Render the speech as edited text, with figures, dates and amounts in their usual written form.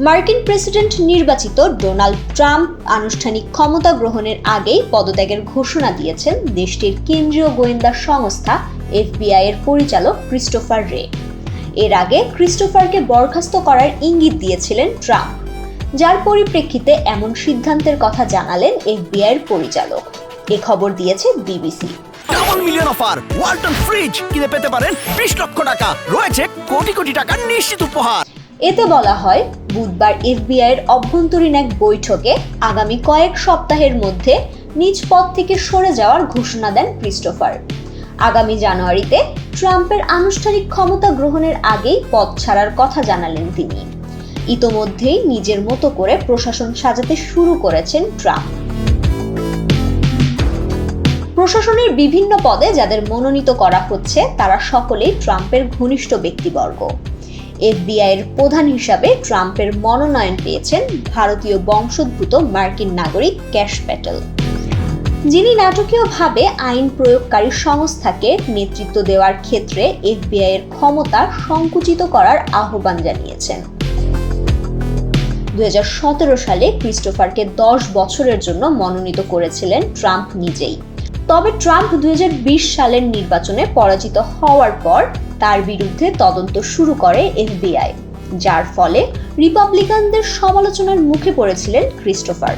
মার্কিন প্রেসিডেন্ট নির্বাচিত Donald Trump আনুষ্ঠানিক ক্ষমতা গ্রহণের আগেই পদত্যাগের ঘোষণা দিয়েছেন দেশটির কেন্দ্রীয় গোয়েন্দা সংস্থা এফবিআই এর পরিচালক ক্রিস্টোফার রে। এর আগে ক্রিস্টোফারকে বরখাস্ত করার ইঙ্গিত দিয়েছিলেন ট্রাম্প, যার পরিপ্রেক্ষিতে এমন সিদ্ধান্তের কথা জানালেন এফবিআই এর পরিচালক। এ খবর দিয়েছে BBC. Double million offer Walton fridge কিনে পেতে পারেন 20 লক্ষ টাকা, রয়েছে কোটি কোটি টাকার নিশ্চিত উপহার। এতে বলা হয়, বুধবার এফবিআই এর অভ্যন্তরীণ এক বৈঠকে আগামী কয়েক সপ্তাহের মধ্যে নিজ পদ থেকে সরে যাওয়ার ঘোষণা দেন ক্রিস্টোফার। আগামী জানুয়ারিতে ট্রাম্পের আনুষ্ঠানিক ক্ষমতা গ্রহণের আগেই পদ ছাড়ার কথা জানালেন তিনি। ইতোমধ্যেই নিজের মতো করে প্রশাসন সাজাতে শুরু করেছেন ট্রাম্প। প্রশাসনের বিভিন্ন পদে যাদের মনোনীত করা হচ্ছে তারা সকলেই ট্রাম্পের ঘনিষ্ঠ ব্যক্তিবর্গ। এফবিআই এর প্রধান হিসাবে ট্রাম্পের মনোনয়ন পেয়েছেন ভারতীয় বংশোদ্ভূত মার্কিন নাগরিক ক্যাশ প্যাটেল, যিনি নাটকীয়ভাবে আইন প্রয়োগকারী সংস্থাকে নেতৃত্ব দেওয়ার ক্ষেত্রে এফবিআই এর ক্ষমতা সংকুচিত করার আহ্বান জানিয়েছেন। 2017 সালে ক্রিস্টোফারকে 10 বছরের জন্য মনোনীত করেছিলেন ট্রাম্প নিজেই। তবে ট্রাম্প 2020 সালের নির্বাচনে পরাজিত হওয়ার পর তার বিরুদ্ধে তদন্ত শুরু করে এফবিআই, যার ফলে রিপাবলিকানদের সমালোচনার মুখে পড়েছিলেন ক্রিস্টোফার।